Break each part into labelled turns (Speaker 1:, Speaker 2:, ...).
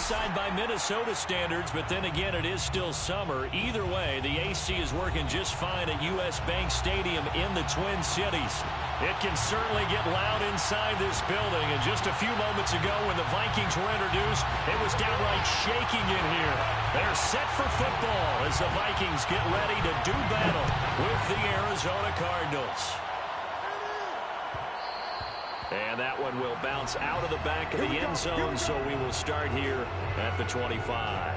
Speaker 1: side by Minnesota standards, but then again, it is still summer. Either way, the AC is working just fine at U.S. Bank Stadium in the Twin Cities. It can certainly get loud inside this building, and just a few moments ago when the Vikings were introduced, it was downright shaking in here. They're set for football as the Vikings get ready to do battle with the Arizona Cardinals. And that one will bounce out of the back of the end zone, so we will start here at the 25.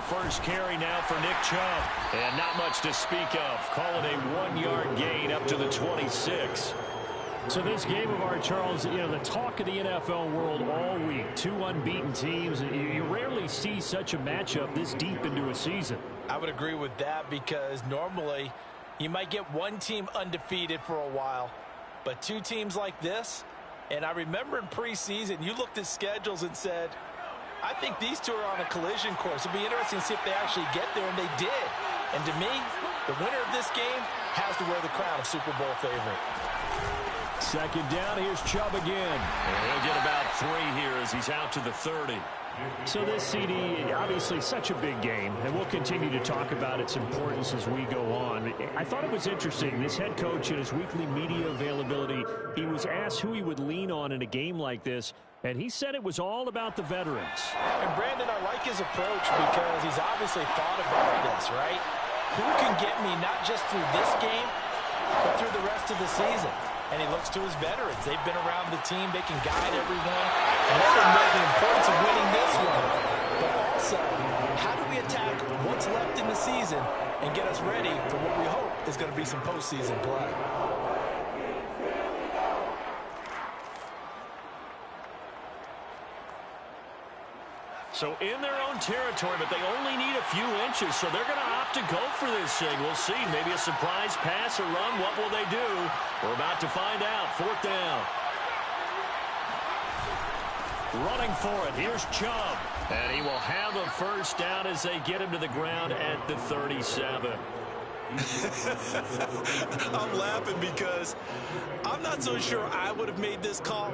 Speaker 1: First carry now for Nick Chubb. And not much to speak of. Call it a 1-yard gain up to the 26.
Speaker 2: So this game of ours, Charles, you know, the talk of the NFL world all week. Two unbeaten teams. You rarely see such a matchup this deep into a season.
Speaker 3: I would agree with that because normally you might get one team undefeated for a while. But two teams like this, and I remember in preseason, you looked at schedules and said, I think these two are on a collision course. It'll be interesting to see if they actually get there, and they did. And to me, the winner of this game has to wear the crown of Super Bowl favorite.
Speaker 1: Second down, here's Chubb again. And he'll get about 3 here as he's out to the 30.
Speaker 2: So this CD, obviously such a big game, and we'll continue to talk about its importance as we go on. I thought it was interesting. This head coach in his weekly media availability, he was asked who he would lean on in a game like this, and he said it was all about the veterans.
Speaker 3: And Brandon, I like his approach because he's obviously thought about this, right? Who can get me not just through this game, but through the rest of the season? And he looks to his veterans. They've been around the team. They can guide everyone. And let them know the importance of winning this one. But also, how do we attack what's left in the season and get us ready for what we hope is going to be some postseason play?
Speaker 1: So in their own territory, but they only need a few inches, so they're going to opt to go for this thing. We'll see. Maybe a surprise pass or run. What will they do? We're about to find out. 4th down. Running for it. Here's Chubb. And he will have a first down as they get him to the ground at the 37.
Speaker 3: I'm laughing because I'm not so sure I would have made this call.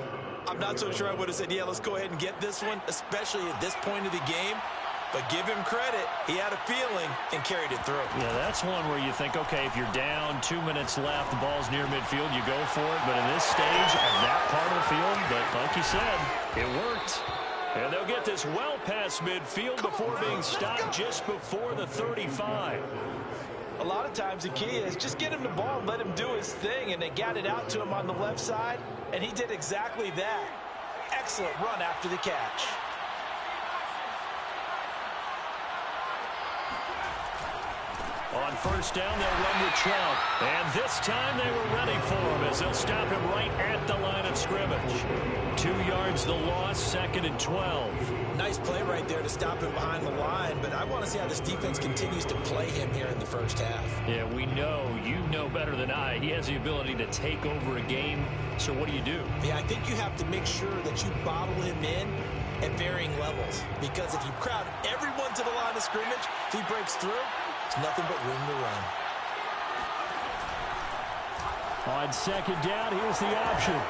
Speaker 3: I'm not so sure I would have said, yeah, let's go ahead and get this one, especially at this point of the game. But give him credit. He had a feeling and carried it through.
Speaker 1: Yeah, that's one where you think, okay, if you're down, 2 minutes left, the ball's near midfield, you go for it. But in this stage, at that part of the field, but like you said, it worked. And they'll get this well past midfield before being stopped just before the 35.
Speaker 3: A lot of times the key is just get him the ball and let him do his thing, and they got it out to him on the left side, and he did exactly that. Excellent run after the catch.
Speaker 1: On first down, they'll run with Chubb. And this time they were ready for him as they'll stop him right at the line of scrimmage. 2 yards the loss, 2nd and 12.
Speaker 3: Nice play right there to stop him behind the line, but I want to see how this defense continues to play him here in the first half.
Speaker 1: Yeah, we know, you know better than I, he has the ability to take over a game. So what do you do?
Speaker 3: Yeah, I think you have to make sure that you bottle him in at varying levels, because if you crowd everyone to the line of scrimmage, if he breaks through, it's nothing but room to run.
Speaker 1: On second down, here's the option.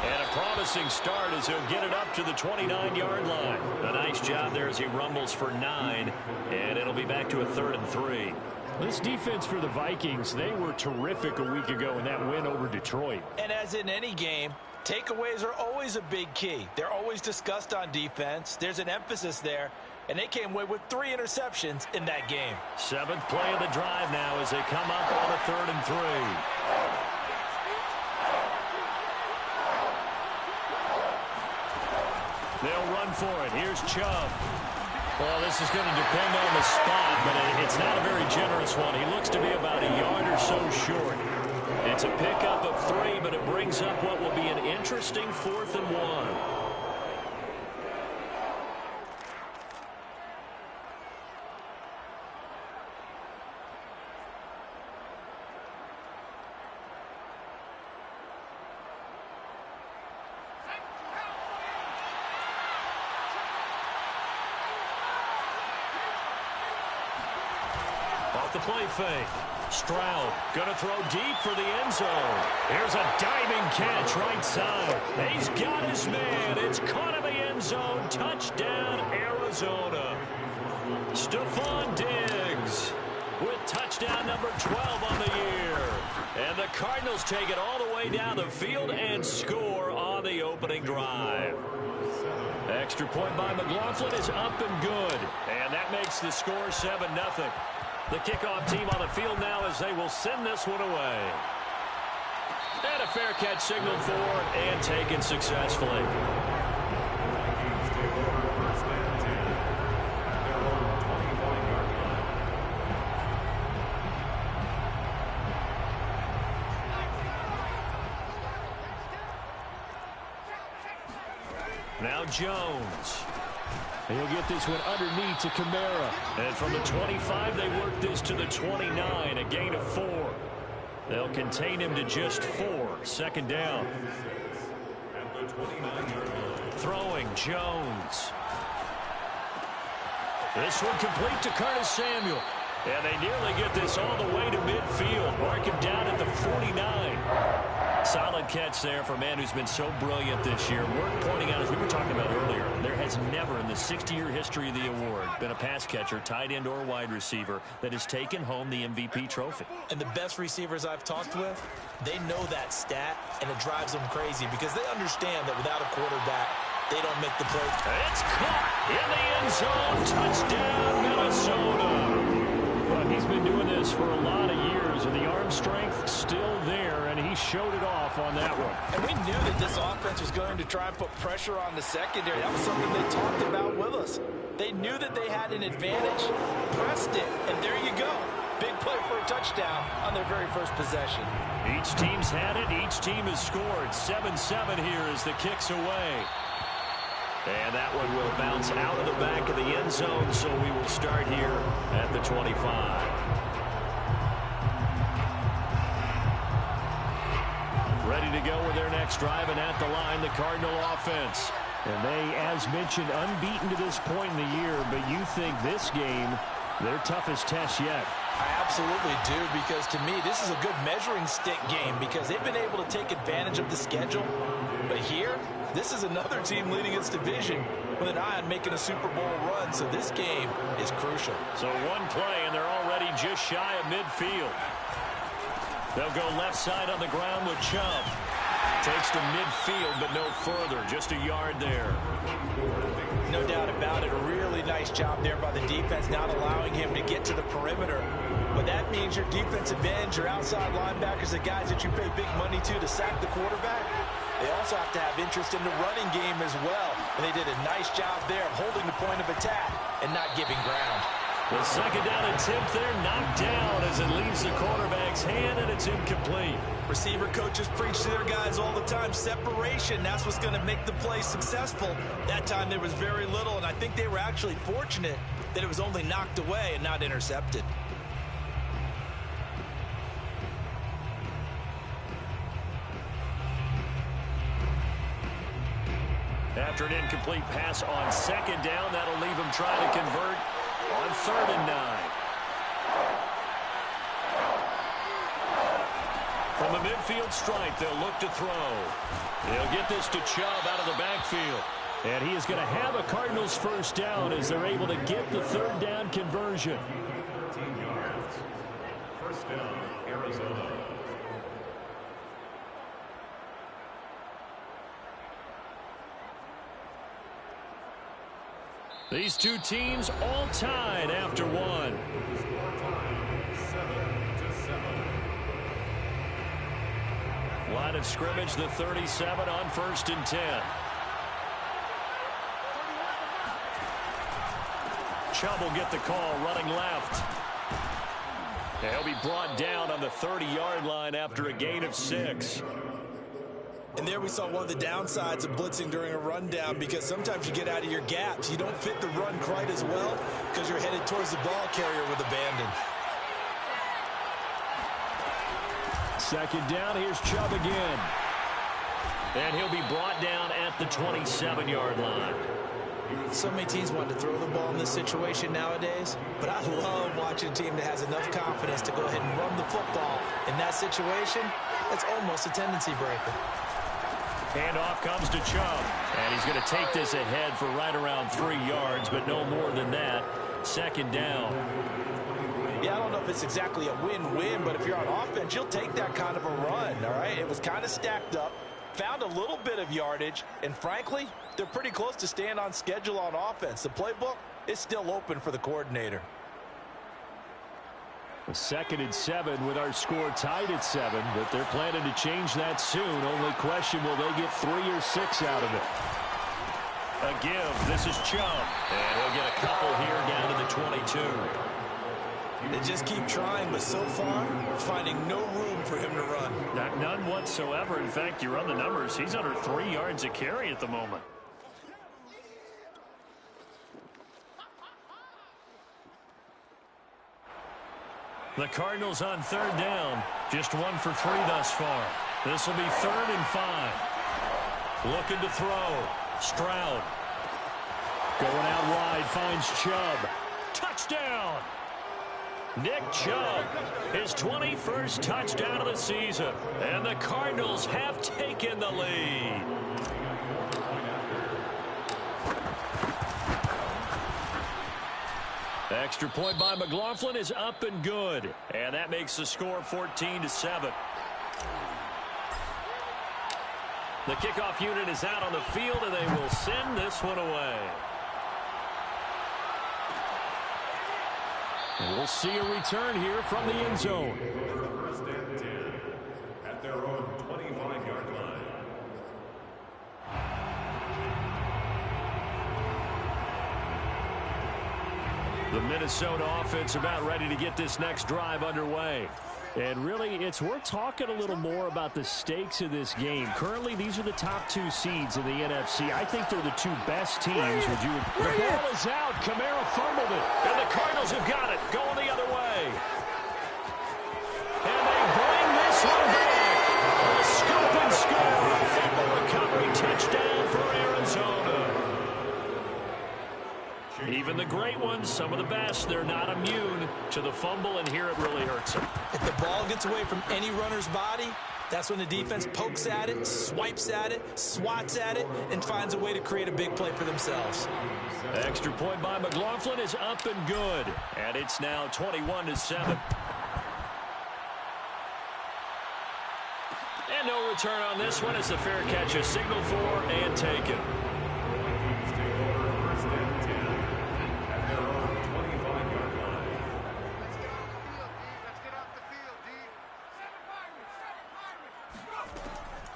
Speaker 1: And a promising start as he'll get it up to the 29-yard line. A nice job there as he rumbles for 9, and it'll be back to a 3rd and 3.
Speaker 2: This defense for the Vikings, they were terrific a week ago in that win over Detroit.
Speaker 3: And as in any game, takeaways are always a big key. They're always discussed on defense. There's an emphasis there. And they came away with 3 interceptions in that game.
Speaker 1: 7th play of the drive now as they come up on a 3rd and 3. They'll run for it. Here's Chubb. Well, this is going to depend on the spot, but it's not a very generous one. He looks to be about a yard or so short. It's a pickup of 3, but it brings up what will be an interesting 4th and 1. Off the play fake. Stroud going to throw deep for the end zone. Here's a diving catch right side. He's got his man. It's caught in the end zone. Touchdown, Arizona. Stephon Diggs with touchdown number 12 on the year. And the Cardinals take it all the way down the field and score on the opening drive. Extra point by McLaughlin is up and good. And that makes the score 7-0. The kickoff team on the field now as they will send this one away. And a fair catch signaled for and taken successfully. Now Jones. He'll get this one underneath to Kamara. And from the 25, they work this to the 29, a gain of 4. They'll contain him to just 4. Second down. Throwing Jones. This one complete to Curtis Samuel. And they nearly get this all the way to midfield. Mark him down at the 49. Solid catch there for a man who's been so brilliant this year. Worth pointing out, as we were talking about earlier, there has never in the 60-year history of the award been a pass catcher, tight end or wide receiver that has taken home the MVP trophy.
Speaker 3: And the best receivers I've talked with, they know that stat, and it drives them crazy because they understand that without a quarterback, they don't make the play.
Speaker 1: It's caught in the end zone. Touchdown, Minnesota. Well, he's been doing this for a lot of years, and the arm strength still there, and he showed it off on that one.
Speaker 3: And we knew that this offense was going to try and put pressure on the secondary. That was something they talked about with us. They knew that they had an advantage, pressed it, and there you go. Big play for a touchdown on their very first possession.
Speaker 1: Each team's had it. Each team has scored. 7-7 here as the kick's away. And that one will bounce out of the back of the end zone, so we will start here at the 25. Ready to go with their next drive, and at the line, the Cardinal offense.
Speaker 2: And they, as mentioned, unbeaten to this point in the year, but you think this game, their toughest test yet.
Speaker 3: I absolutely do, because to me, this is a good measuring stick game because they've been able to take advantage of the schedule. But here, this is another team leading its division with an eye on making a Super Bowl run, so this game is crucial.
Speaker 1: So one play, and they're already just shy of midfield. They'll go left side on the ground with Chubb. Takes to midfield, but no further. Just a yard there.
Speaker 3: No doubt about it. A really nice job there by the defense, not allowing him to get to the perimeter. But that means your defensive ends, your outside linebackers, the guys that you pay big money to sack the quarterback, they also have to have interest in the running game as well. And they did a nice job there of holding the point of attack and not giving ground.
Speaker 1: The second down attempt there knocked down as it leaves the quarterback's hand, and it's incomplete.
Speaker 3: Receiver coaches preach to their guys all the time. Separation, that's what's going to make the play successful. That time there was very little, and I think they were actually fortunate that it was only knocked away and not intercepted.
Speaker 1: After an incomplete pass on second down, that'll leave him trying to convert on 3rd and 9. From a midfield strike, they'll look to throw. They'll get this to Chubb out of the backfield.
Speaker 2: And he is going to have a Cardinals first down as they're able to get the 3rd down conversion. 13 yards. First down, Arizona.
Speaker 1: These two teams all tied after one. Line of scrimmage, the 37 on 1st and 10. Chubb will get the call running left. And he'll be brought down on the 30-yard line after a gain of 6.
Speaker 3: And there we saw one of the downsides of blitzing during a rundown, because sometimes you get out of your gaps. You don't fit the run quite as well because you're headed towards the ball carrier with abandon.
Speaker 2: Second down, here's Chubb again.
Speaker 1: And he'll be brought down at the 27-yard line.
Speaker 3: So many teams want to throw the ball in this situation nowadays, but I love watching a team that has enough confidence to go ahead and run the football in that situation. That's almost a tendency breaker.
Speaker 1: Handoff comes to Chubb, and he's going to take this ahead for right around 3 yards, but no more than that. Second down.
Speaker 3: Yeah, I don't know if it's exactly a win-win, but if you're on offense, you'll take that kind of a run, all right? It was kind of stacked up, found a little bit of yardage, and frankly, they're pretty close to staying on schedule on offense. The playbook is still open for the coordinator.
Speaker 1: 2nd and 7 with our score tied at 7, but they're planning to change that soon. Only question, will they get 3 or 6 out of it? A give. This is Chubb, and he'll get a couple here down to the 22.
Speaker 3: They just keep trying, but so far, finding no room for him to run.
Speaker 2: None whatsoever. In fact, you run the numbers. He's under 3 yards a carry at the moment.
Speaker 1: The Cardinals on 3rd down. Just 1 for 3 thus far. This will be 3rd and 5. Looking to throw. Stroud. Going out wide, finds Chubb. Touchdown! Nick Chubb, his 21st touchdown of the season. And the Cardinals have taken the lead. Extra point by McLaughlin is up and good. And that makes the score 14-7. The kickoff unit is out on the field, and they will send this one away. And we'll see a return here from the end zone.
Speaker 4: First and 10 at their own 25-yard line.
Speaker 1: The Minnesota offense about ready to get this next drive underway.
Speaker 2: And really, it's worth talking a little more about the stakes of this game. Currently, these are the top 2 seeds in the NFC. I think they're the 2 best teams. Would you?
Speaker 1: The ball is out. Kamara fumbled it. And the Cardinals have got it. Going the other way. And they bring this one back. A scoop and score. A fumble recovery touchdown for Arizona. Even the great ones, some of the best, they're not immune to the fumble, and here it really hurts them.
Speaker 3: If the ball gets away from any runner's body, that's when the defense pokes at it, swipes at it, swats at it, and finds a way to create a big play for themselves.
Speaker 1: Extra point by McLaughlin is up and good, and it's now 21-7. And no return on this one as the fair catch is signaled for and taken.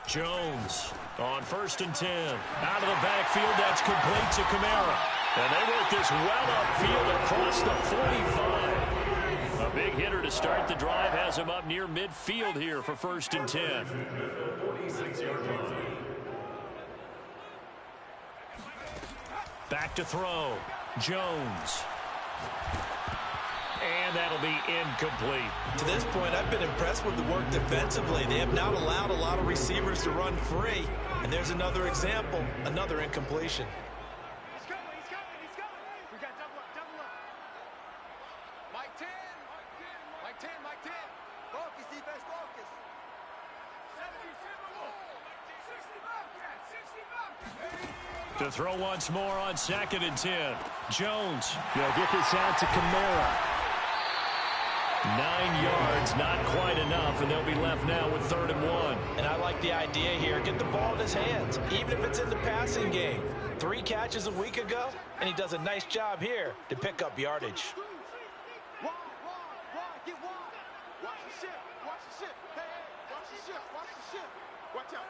Speaker 1: Jones on 1st and 10. Out of the backfield, that's complete to Kamara. And they work this well upfield across the 45. A big hitter to start the drive has him up near midfield here for 1st and 10. Back to throw. Jones. And that'll be incomplete.
Speaker 3: To this point, I've been impressed with the work defensively. They have not allowed a lot of receivers to run free. And there's another example, another incompletion.
Speaker 5: He's coming. We got double up. Mike 10. Mike 10. Focus, defense, focus.
Speaker 1: 60 to throw once more on 2nd and 10. Jones.
Speaker 2: They'll get this out to Kamara.
Speaker 1: 9 yards, not quite enough, and they'll be left now with 3rd and 1.
Speaker 3: And I like the idea here. Get the ball in his hands, even if it's in the passing game. 3 catches a week ago, and he does a nice job here to pick up yardage.
Speaker 5: Wide, get wide. Watch the ship. Hey, watch the ship. Watch out.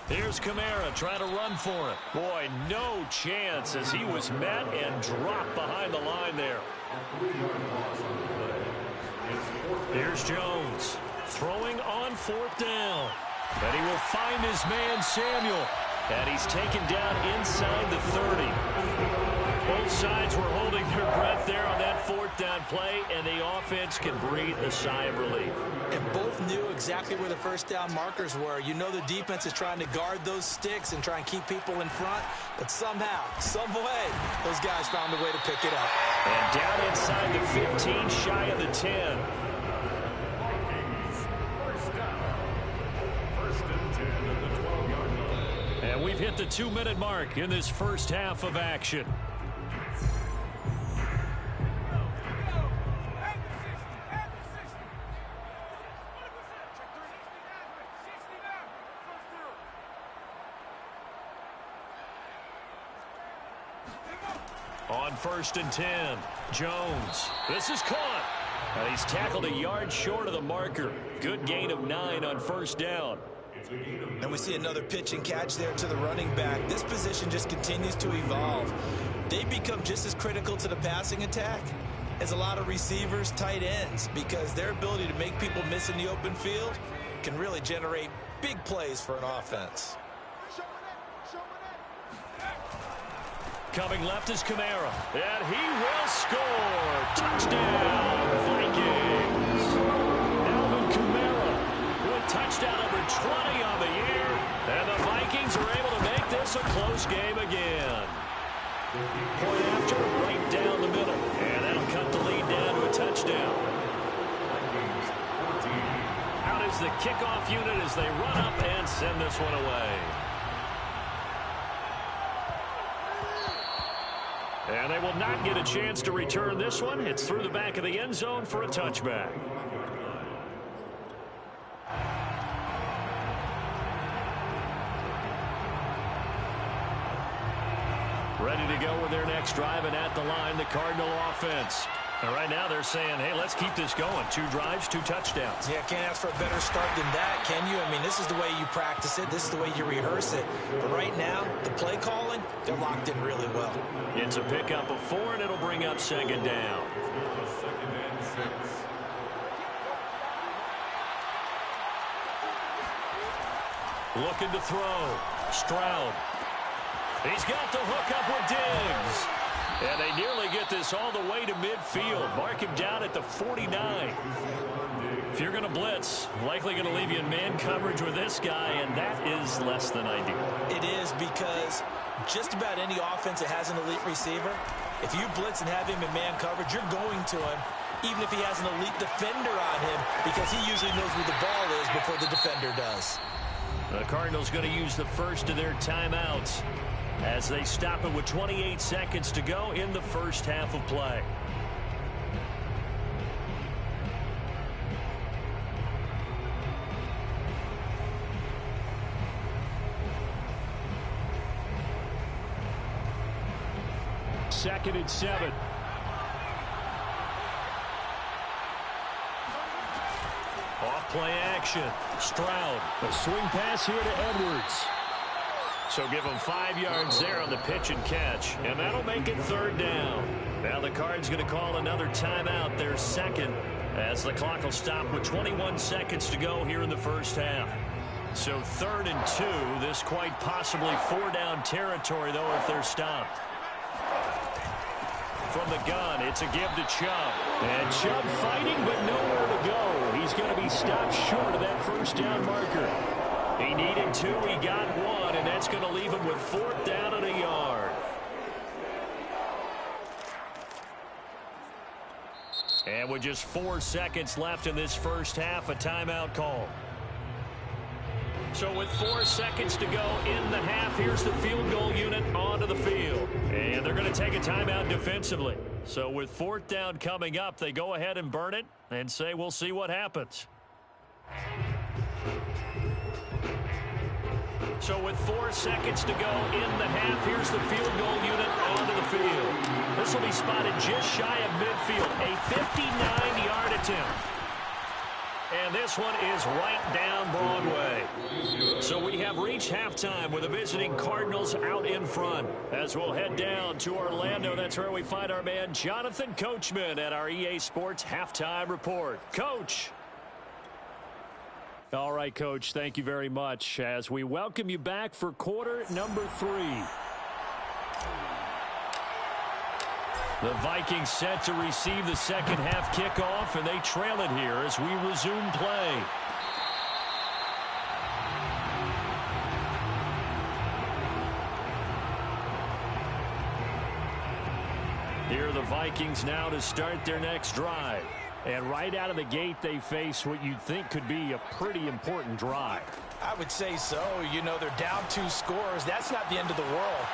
Speaker 1: Here's Kamara trying to run for it. Boy, no chance as he was met and dropped behind the line there. Here's Jones throwing on 4th down. And he will find his man Samuel. And he's taken down inside the 30. Both sides were holding their breath there on that 4th down play, and the offense can breathe a sigh of relief.
Speaker 3: And both knew exactly where the first down markers were. You know the defense is trying to guard those sticks and try and keep people in front, but somehow, some way, those guys found a way to pick it up.
Speaker 1: And down inside the 15, shy of the 10. And we've hit the 2-minute mark in this first half of action. On 1st and 10, Jones. This is caught. And he's tackled a yard short of the marker. Good gain of 9 on 1st down.
Speaker 3: And we see another pitch and catch there to the running back. This position just continues to evolve. They become just as critical to the passing attack as a lot of receivers, tight ends, because their ability to make people miss in the open field can really generate big plays for an offense.
Speaker 1: Coming left is Kamara, and he will score. Touchdown, Vikings. Alvin Kamara with touchdown number 20 on the year, and the Vikings are able to make this a close game again. Point after, right down the middle, and that'll cut the lead down to a touchdown. Out is the kickoff unit as they run up and send this one away. And they will not get a chance to return this one. It's through the back of the end zone for a touchback. Ready to go with their next drive, and at the line, the Cardinal offense. And right now they're saying, hey, let's keep this going. 2 drives, 2 touchdowns.
Speaker 3: Yeah, can't ask for a better start than that, can you? I mean, this is the way you practice it. This is the way you rehearse it. But right now, the play calling, they're locked in really well.
Speaker 1: It's a pickup of 4, and it'll bring up 2nd down. Looking to throw. Stroud. He's got the hook up with Diggs. And they nearly get this all the way to midfield. Mark him down at the 49. If you're going to blitz, likely going to leave you in man coverage with this guy, and that is less than ideal.
Speaker 3: It is, because just about any offense that has an elite receiver, if you blitz and have him in man coverage, you're going to him, even if he has an elite defender on him, because he usually knows where the ball is before the defender does.
Speaker 1: The Cardinals going to use the first of their timeouts as they stop it with 28 seconds to go in the first half of play. Second and 7. Off play action. Stroud.
Speaker 2: A swing pass here to Edwards.
Speaker 1: So give them 5 yards there on the pitch and catch, and that'll make it 3rd down. Now the Cards going to call another timeout, their second, as the clock will stop with 21 seconds to go here in the first half. So 3rd and 2, this quite possibly 4-down territory, though, if they're stopped. From the gun, it's a give to Chubb. And Chubb fighting, but nowhere to go. He's going to be stopped short of that 1st down marker. He needed 2, he got 1, and that's going to leave him with 4th down and a yard. And with just 4 seconds left in this first half, a timeout call. So with 4 seconds to go in the half, here's the field goal unit onto the field. And they're going to take a timeout defensively. So with 4th down coming up, they go ahead and burn it and say we'll see what happens. So with 4 seconds to go in the half, here's the field goal unit onto the field. This will be spotted just shy of midfield, a 59-yard attempt. And this one is right down Broadway. So we have reached halftime with the visiting Cardinals out in front. As we'll head down to Orlando, that's where we find our man Jonathan Coachman at our EA Sports Halftime Report. Coach. All right, Coach, thank you very much as we welcome you back for quarter number 3. The Vikings set to receive the second half kickoff, and they trail it here as we resume play. Here are the Vikings now to start their next drive.
Speaker 2: And right out of the gate, they face what you'd think could be a pretty important drive.
Speaker 3: I would say so. You know, they're down 2 scores. That's not the end of the world.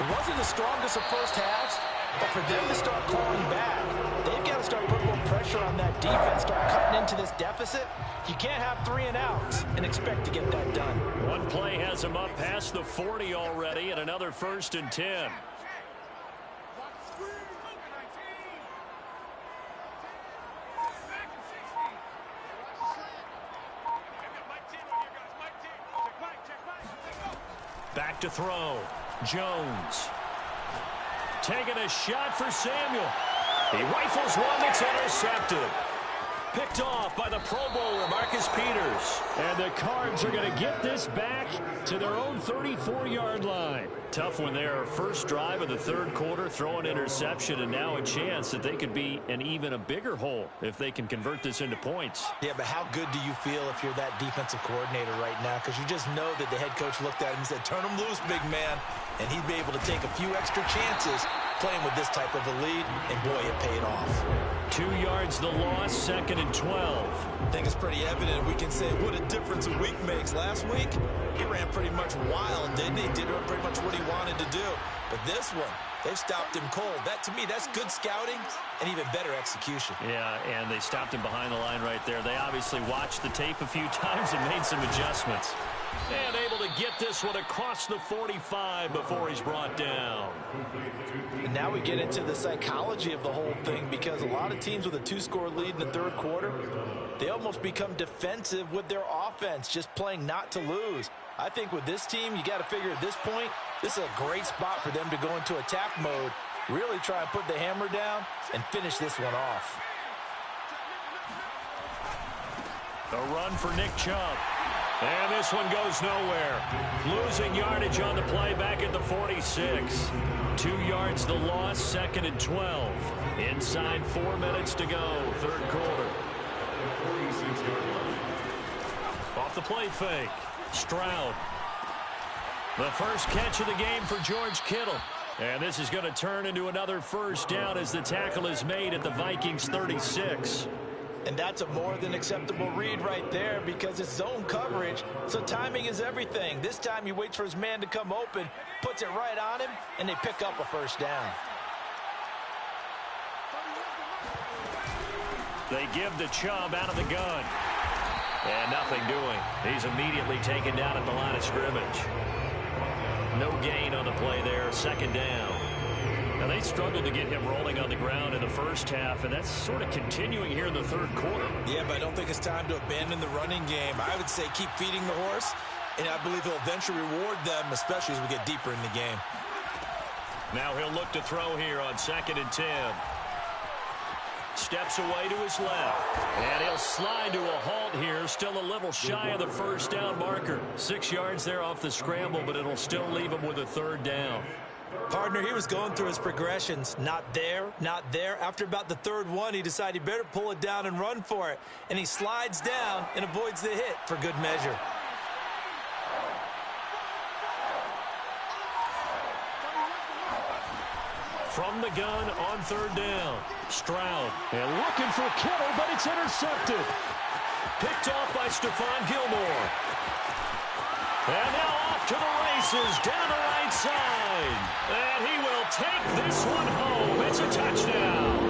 Speaker 3: It wasn't the strongest of first halves, but for them to start clawing back, they've got to start putting more pressure on that defense, start cutting into this deficit. You can't have 3 and outs and expect to get that done.
Speaker 1: One play has them up past the 40 already, and another 1st and 10. Back to throw. Jones. Taking a shot for Samuel. He rifles one that's intercepted. Picked off by the Pro Bowler, Marcus Peters.
Speaker 2: And the Cards are going to get this back to their own 34-yard line.
Speaker 1: Tough one there. First drive of the 3rd quarter, throw an interception, and now a chance that they could be in even a bigger hole if they can convert this into points.
Speaker 3: Yeah, but how good do you feel if you're that defensive coordinator right now? Because you just know that the head coach looked at him and said, turn him loose, big man. And he'd be able to take a few extra chances playing with this type of a lead, and boy, it paid off.
Speaker 1: 2 yards the loss, 2nd and 12.
Speaker 3: I think it's pretty evident. We can say what a difference a week makes. Last week, he ran pretty much wild, didn't he? Did pretty much what he wanted to do. But this one, they've stopped him cold. That, to me, that's good scouting and even better execution.
Speaker 1: Yeah, and they stopped him behind the line right there. They obviously watched the tape a few times and made some adjustments. And able to get this one across the 45 before he's brought down.
Speaker 3: And now we get into the psychology of the whole thing, because a lot of teams with a 2-score lead in the 3rd quarter, they almost become defensive with their offense, just playing not to lose. I think with this team, you got to figure at this point, this is a great spot for them to go into attack mode, really try and put the hammer down and finish this one off.
Speaker 1: The run for Nick Chubb. And this one goes nowhere. Losing yardage on the play back at the 46. 2 yards the loss, 2nd and 12. Inside 4 minutes to go, 3rd quarter. Off the play fake. Stroud. The first catch of the game for George Kittle. And this is going to turn into another 1st down as the tackle is made at the Vikings 36.
Speaker 3: And that's a more than acceptable read right there, because it's zone coverage, so timing is everything. This time he waits for his man to come open, puts it right on him, and they pick up a 1st down.
Speaker 1: They give the Chubb out of the gun. And nothing doing. He's immediately taken down at the line of scrimmage. No gain on the play there, 2nd down. Now, they struggled to get him rolling on the ground in the first half, and that's sort of continuing here in the 3rd quarter.
Speaker 3: Yeah, but I don't think it's time to abandon the running game. I would say keep feeding the horse, and I believe he'll eventually reward them, especially as we get deeper in the game.
Speaker 1: Now he'll look to throw here on 2nd and 10. Steps away to his left, and he'll slide to a halt here, still a little shy of the 1st down marker. 6 yards there off the scramble, but it'll still leave him with a 3rd down.
Speaker 3: Partner, he was going through his progressions. Not there, not there. After about the 3rd one, he decided he better pull it down and run for it. And he slides down and avoids the hit for good measure.
Speaker 1: From the gun on 3rd down. Stroud.
Speaker 2: And looking for Kittle, but it's intercepted.
Speaker 1: Picked off by Stephon Gilmore. And now off to the races, down the right side. And he will take this one home. It's a touchdown.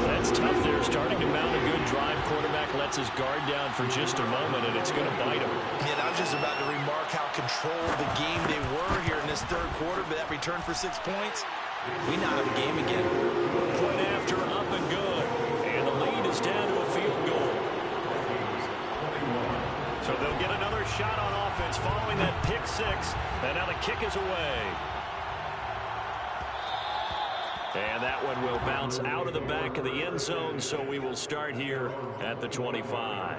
Speaker 1: That's tough there, starting to mount a good drive. Quarterback lets his guard down for just a moment, and it's going to bite him.
Speaker 3: And I was just about to remark how controlled the game they were here in this 3rd quarter, but that return for 6 points, we now have a game again.
Speaker 1: Point after, up and good. And the lead is down to a field goal. So they'll get another shot on offense following that pick 6. And now the kick is away. And that one will bounce out of the back of the end zone, so we will start here at the 25.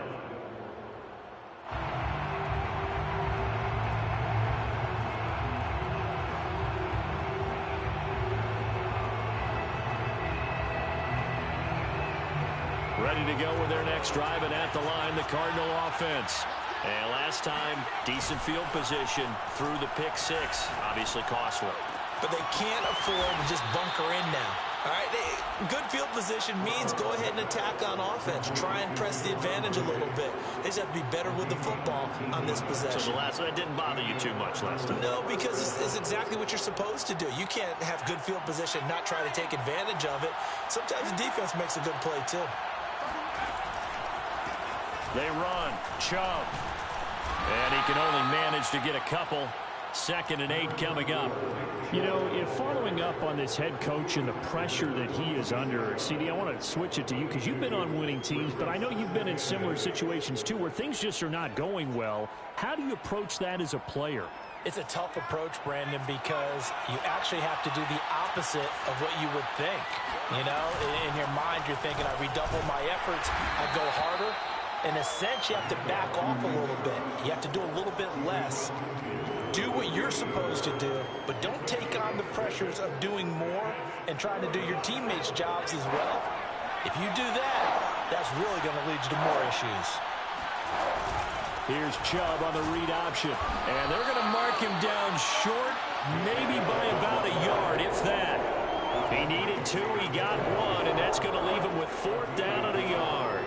Speaker 1: Ready to go with their next drive, and at the line, the Cardinal offense. And last time, decent field position through the pick six. Obviously costly.
Speaker 3: But they can't afford to just bunker in now. All right, good field position means go ahead and attack on offense. Try and press the advantage a little bit. They just have to be better with the football on this possession.
Speaker 1: So that didn't bother you too much last time?
Speaker 3: No, because it's exactly what you're supposed to do. You can't have good field position and not try to take advantage of it. Sometimes the defense makes a good play, too.
Speaker 1: They run. Chubb. And he can only manage to get a couple. 2nd and 8 coming up.
Speaker 2: You know, if following up on this head coach and the pressure that he is under, CD, I want to switch it to you because you've been on winning teams, but I know you've been in similar situations too where things just are not going well. How do you approach that as a player?
Speaker 3: It's a tough approach, Brandon, because you actually have to do the opposite of what you would think. You know, in your mind, you're thinking, I redouble my efforts, I go harder. In a sense, you have to back off a little bit. You have to do a little bit less. Do what you're supposed to do, but don't take on the pressures of doing more and trying to do your teammates' jobs as well. If you do that, that's really going to lead you to more issues.
Speaker 1: Here's Chubb on the read option. And they're going to mark him down short, maybe by about a yard, if that. He needed 2, he got 1, and that's going to leave him with 4th down and a yard.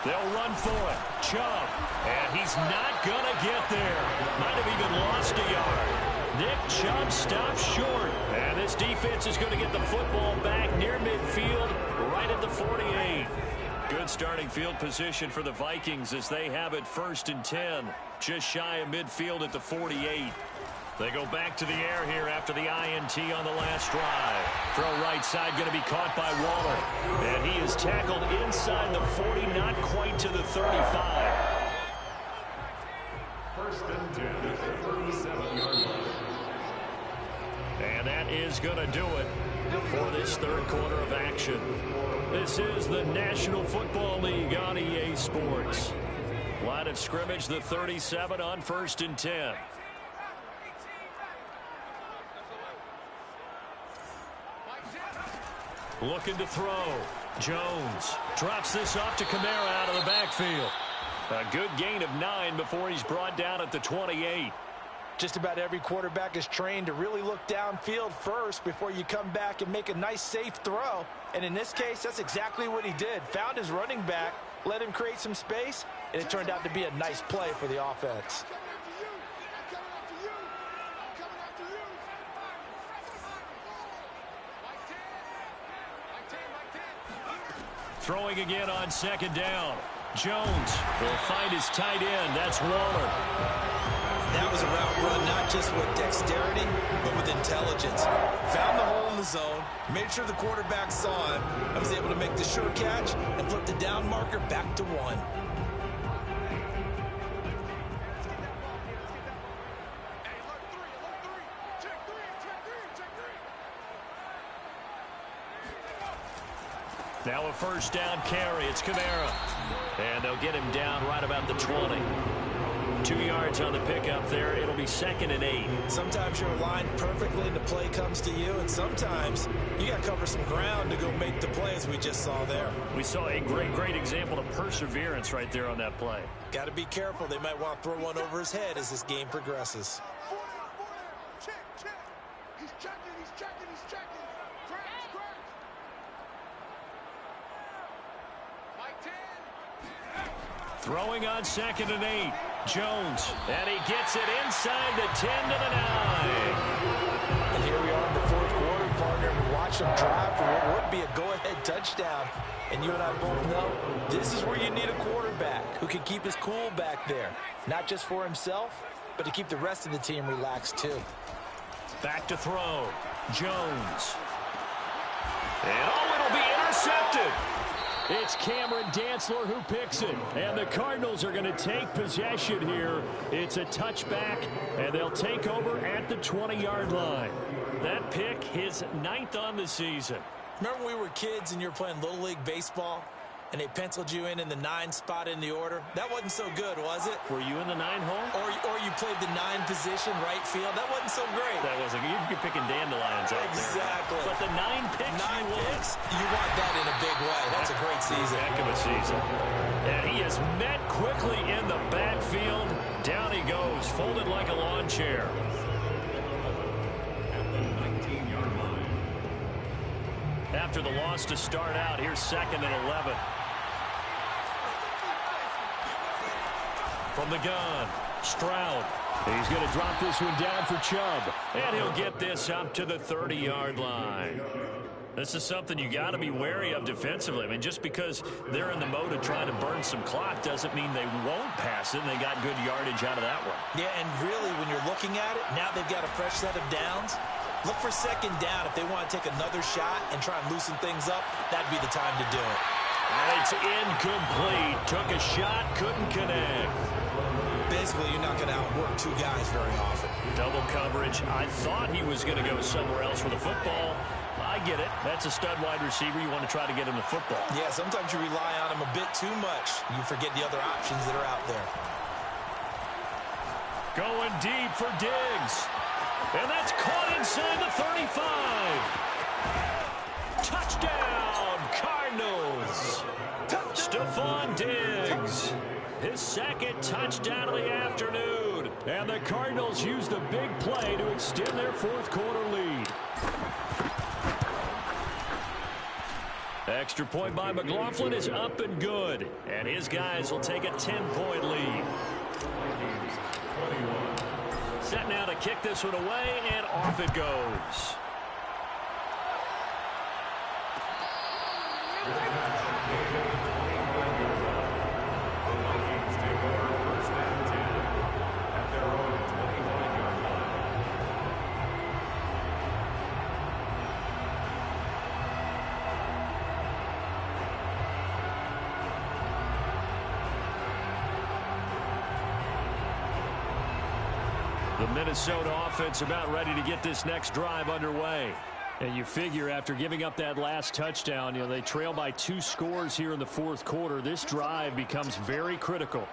Speaker 1: They'll run for it. Chubb. And he's not going to get there. Might have even lost a yard. Nick Chubb stops short. And this defense is going to get the football back near midfield, right at the 48. Good starting field position for the Vikings as they have it 1st and 10. Just shy of midfield at the 48. They go back to the air here after the INT on the last drive. Throw right side going to be caught by Waller. And he is tackled inside the 40, not quite to the 35.
Speaker 4: 1st and 10 at the 37-yard line.
Speaker 1: And that is going to do it for this 3rd quarter of action. This is the National Football League on EA Sports. Line of scrimmage, the 37 on 1st and 10. Looking to throw. Jones drops this off to Kamara out of the backfield. A good gain of 9 before he's brought down at the 28.
Speaker 3: Just about every quarterback is trained to really look downfield first before you come back and make a nice, safe throw. And in this case, that's exactly what he did. Found his running back, let him create some space, and it turned out to be a nice play for the offense.
Speaker 1: Throwing again on 2nd down. Jones will find his tight end. That's Waller.
Speaker 3: That was a route run not just with dexterity, but with intelligence. Found the hole in the zone, made sure the quarterback saw him, and was able to make the sure catch and flip the down marker back to 1.
Speaker 1: Now a 1st down carry. It's Kamara. And they'll get him down right about the 20. 2 yards on the pickup there. It'll be 2nd and 8.
Speaker 3: Sometimes you're aligned perfectly and the play comes to you, and sometimes you got to cover some ground to go make the play, as we just saw there.
Speaker 1: We saw a great example of perseverance right there on that play.
Speaker 3: Got to be careful. They might want to throw one over his head as this game progresses.
Speaker 5: Check. He's checking.
Speaker 1: Throwing on 2nd and 8. Jones. And he gets it inside the 10 to the 9.
Speaker 3: And here we are in the 4th quarter, partner. We watch them drive for what would be a go-ahead touchdown. And you and I both know this is where you need a quarterback who can keep his cool back there. Not just for himself, but to keep the rest of the team relaxed too.
Speaker 1: Back to throw. Jones. And it'll be intercepted. It's Cameron Dantzler who picks it. And the Cardinals are going to take possession here. It's a touchback, and they'll take over at the 20-yard line. That pick, his 9th on the season.
Speaker 3: Remember when we were kids and you were playing Little League Baseball and they penciled you in the 9 spot in the order? That wasn't so good, was it?
Speaker 1: Were you in the 9 hole?
Speaker 3: Or you played the 9 position, right field? That wasn't so great.
Speaker 1: That wasn't. You're picking dandelions out there.
Speaker 3: Exactly.
Speaker 1: But the 9 picks,
Speaker 3: you want that in a big way. That's a great season.
Speaker 1: Heck of a season. And he is met quickly in the backfield. Down he goes, folded like a lawn chair. After the loss to start out, here's 2nd and 11. From the gun, Stroud.
Speaker 2: He's going to drop this one down for Chubb.
Speaker 1: And he'll get this up to the 30-yard line. This is something you got to be wary of defensively. I mean, just because they're in the mode of trying to burn some clock doesn't mean they won't pass it, and they got good yardage out of that one.
Speaker 3: Yeah, and really, when you're looking at it, now they've got a fresh set of downs. Look for 2nd down. If they want to take another shot and try and loosen things up, that'd be the time to do it.
Speaker 1: And it's incomplete. Took a shot, couldn't connect.
Speaker 3: Basically, you're not going to outwork 2 guys very often.
Speaker 1: Double coverage. I thought he was going to go somewhere else with the football. I get it. That's a stud wide receiver. You want to try to get him the football.
Speaker 3: Yeah, sometimes you rely on him a bit too much. You forget the other options that are out there.
Speaker 1: Going deep for Diggs. And that's caught inside the 35. Touchdown, Cardinals. Stephon Diggs. His 2nd touchdown of the afternoon.
Speaker 2: And the Cardinals use the big play to extend their 4th quarter lead.
Speaker 1: Extra point by McLaughlin is up and good. And his guys will take a 10-point lead. Set now to kick this one away, and off it goes. The Minnesota offense about ready to get this next drive underway.
Speaker 2: And you figure after giving up that last touchdown, they trail by 2 scores here in the 4th quarter. This drive becomes very critical.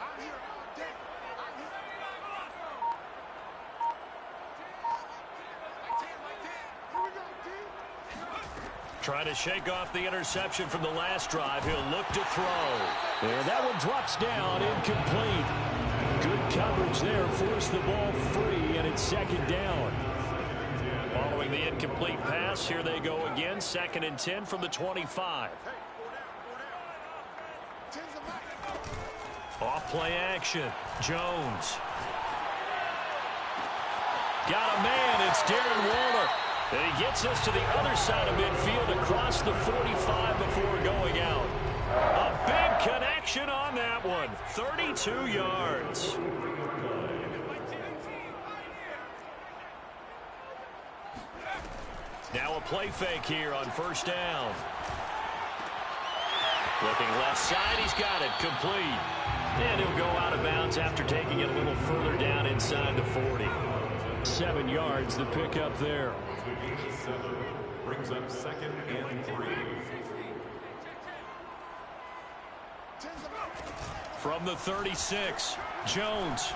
Speaker 1: Trying to shake off the interception from the last drive. He'll look to throw.
Speaker 2: And that one drops down, incomplete. Good coverage there, forced the ball free, and it's 2nd down.
Speaker 1: Following the incomplete pass, here they go again. 2nd and 10 from the 25. Off play action. Jones. Got a man. It's Darren Waller. And he gets us to the other side of midfield across the 45 before going out. A big connection on that one. 32 yards. Now a play fake here on 1st down. Looking left side, he's got it complete. And he'll go out of bounds after taking it a little further down inside the 40.
Speaker 2: 7 yards, the pickup there.
Speaker 4: Brings up 2nd and 3.
Speaker 1: From the 36, Jones.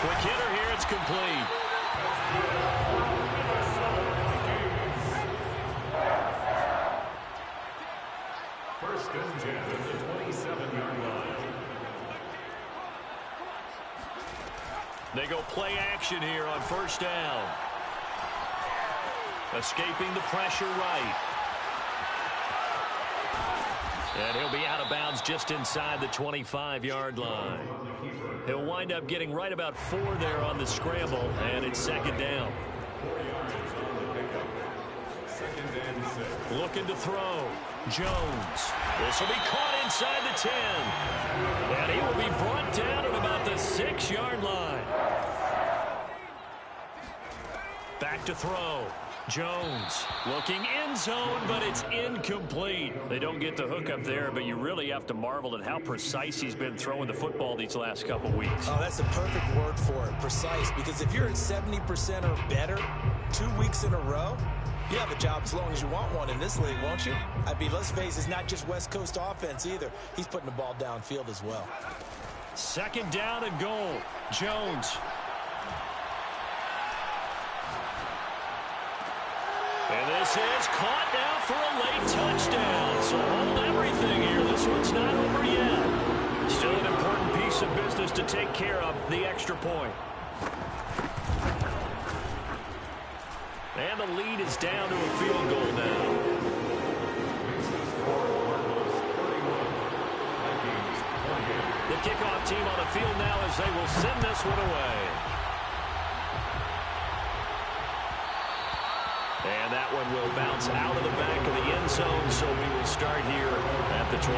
Speaker 1: Quick hitter here, it's complete.
Speaker 4: First and 10 at the 27-yard line.
Speaker 1: They go play action here on 1st down. Escaping the pressure right. And he'll be out of bounds just inside the 25-yard line. He'll wind up getting right about 4 there on the scramble, and it's 2nd down.
Speaker 4: 2nd and 6.
Speaker 1: Looking to throw. Jones. This will be caught inside the 10. And he will be brought down at about the 6-yard line. Back to throw. Jones looking end zone, but it's incomplete. They don't get the hook up there, but you really have to marvel at how precise he's been throwing the football these last couple weeks.
Speaker 3: Oh, that's the perfect word for it, precise, because if you're at 70% or better, 2 weeks in a row? You have a job as long as you want one in this league, won't you? I mean, let's face it, it's not just West Coast offense either. He's putting the ball downfield as well.
Speaker 1: Second down and goal. Jones. And this is caught now for a late touchdown. So hold everything here. This one's not over yet. Still an important piece of business to take care of, the extra point. And the lead is down to a field goal now. The kickoff team on the field now as they will send this one away. And that one will bounce out of the back of the end zone, so we will start here at the 25.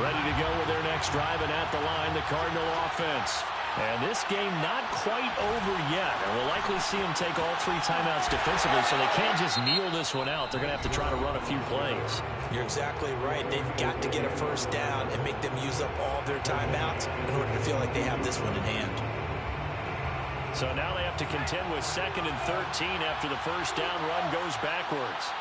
Speaker 1: Ready to go with their next drive, and at the line, the Cardinal offense. And this game not quite over yet. And we'll likely see them take all 3 timeouts defensively, so they can't just kneel this one out. They're going to have to try to run a few plays.
Speaker 3: You're exactly right. They've got to get a first down and make them use up all their timeouts in order to feel like they have this one in hand.
Speaker 1: So now they have to contend with 2nd and 13 after the first down run goes backwards.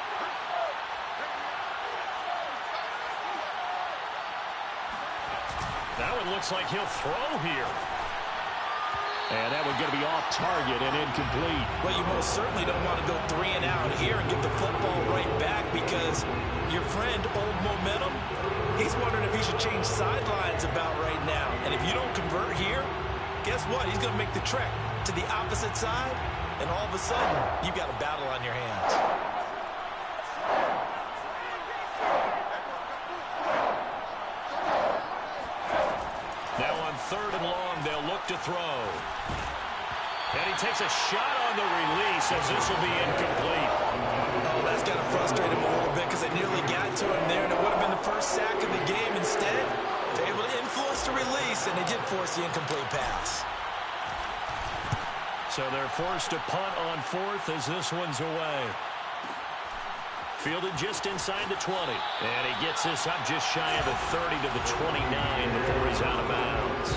Speaker 1: That one looks like he'll throw here. And that one's going to be off target and incomplete.
Speaker 3: Well, you most certainly don't want to go 3 and out here and get the football right back, because your friend, Old Momentum, he's wondering if he should change sidelines about right now. And if you don't convert here, guess what? He's going to make the trek to the opposite side, and all of a sudden, you've got a battle on your hands.
Speaker 1: Now on 3rd and long, they'll look to throw. And he takes a shot on the release as this will be incomplete.
Speaker 3: Oh, that's got to frustrate him a little bit, because they nearly got to him there, and it would have been the first sack of the game. Instead, they're able to influence the release, and they did force the incomplete pass.
Speaker 1: So they're forced to punt on 4th as this one's away. Fielded just inside the 20. And he gets this up just shy of the 30 to the 29 before he's out of bounds.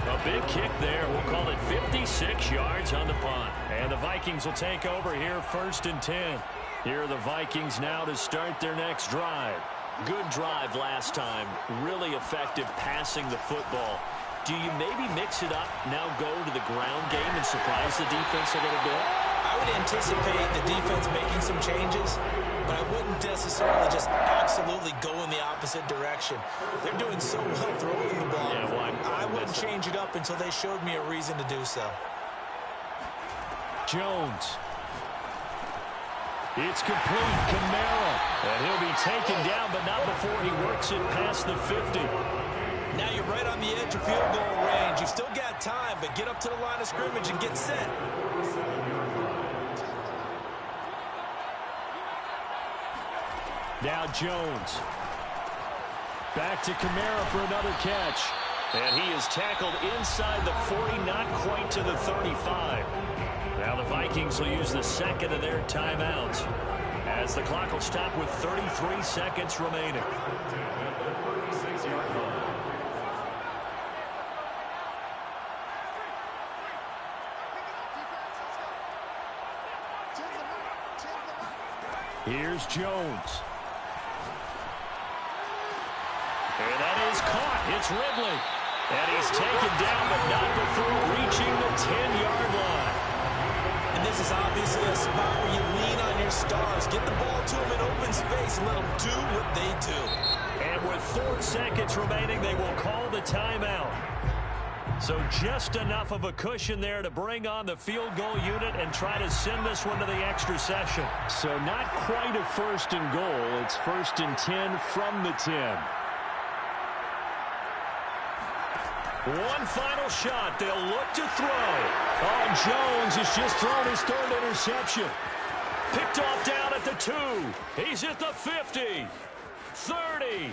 Speaker 1: A big kick there. We'll call it 56 yards on the punt. And the Vikings will take over here 1st and 10. Here are the Vikings now to start their next drive. Good drive last time. Really effective passing the football. Do you maybe mix it up, now go to the ground game and surprise the defense a little bit?
Speaker 3: I would anticipate the defense making some changes, but I wouldn't necessarily just absolutely go in the opposite direction. They're doing so well throwing the ball.
Speaker 1: Yeah, well,
Speaker 3: I wouldn't change it up until they showed me a reason to do so.
Speaker 1: Jones. It's complete. Kamara. And he'll be taken down, but not before he works it past the 50.
Speaker 3: Now you're right on the edge of field goal range. You've still got time, but get up to the line of scrimmage and get set.
Speaker 1: Now Jones. Back to Kamara for another catch. And he is tackled inside the 40, not quite to the 35. Now the Vikings will use the 2nd of their timeouts, as the clock will stop with 33 seconds remaining. Here's Jones. And that is caught. It's Ridley. And he's taken down, but not before reaching the 10-yard line.
Speaker 3: And this is obviously a spot where you lean on your stars. Get the ball to them in open space and let them do what they do.
Speaker 1: And with 4 seconds remaining, they will call the timeout. So just enough of a cushion there to bring on the field goal unit and try to send this one to the extra session. So not quite a 1st and goal. It's 1st and 10 from the 10. One final shot. They'll look to throw. Oh, Jones has just thrown his 3rd interception. Picked off down at the 2. He's at the 50. 30.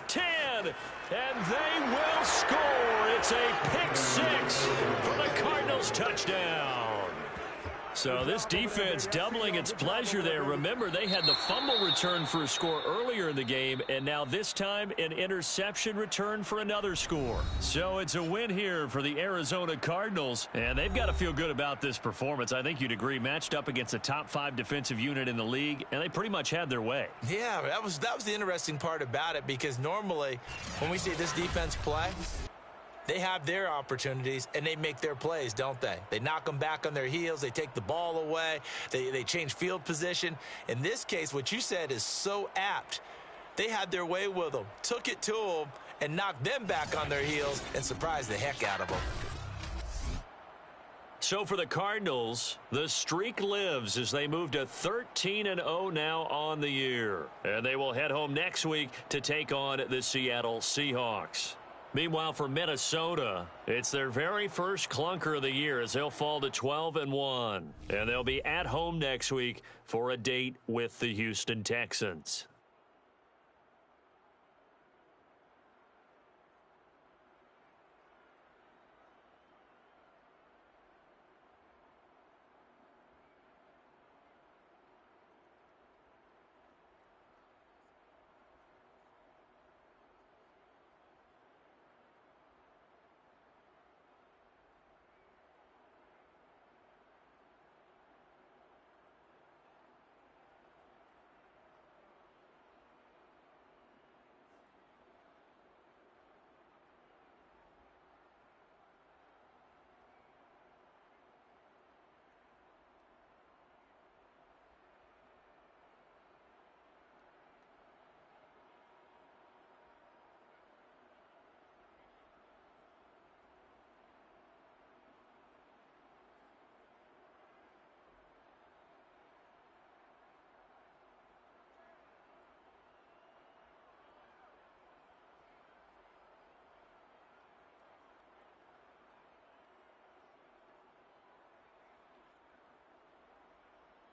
Speaker 1: 10. And they will score. It's a pick 6 for the Cardinals touchdown. So this defense doubling its pleasure there. Remember, they had the fumble return for a score earlier in the game, and now this time an interception return for another score. So it's a win here for the Arizona Cardinals, and they've got to feel good about this performance. I think you'd agree, matched up against a top 5 defensive unit in the league, and they pretty much had their way.
Speaker 3: Yeah, that was the interesting part about it, because normally when we see this defense play, they have their opportunities, and they make their plays, don't they? They knock them back on their heels. They take the ball away. They change field position. In this case, what you said is so apt. They had their way with them, took it to them, and knocked them back on their heels and surprised the heck out of them.
Speaker 1: So for the Cardinals, the streak lives as they move to 13-0 now on the year. And they will head home next week to take on the Seattle Seahawks. Meanwhile, for Minnesota, it's their very first clunker of the year as they'll fall to 12-1. And they'll be at home next week for a date with the Houston Texans.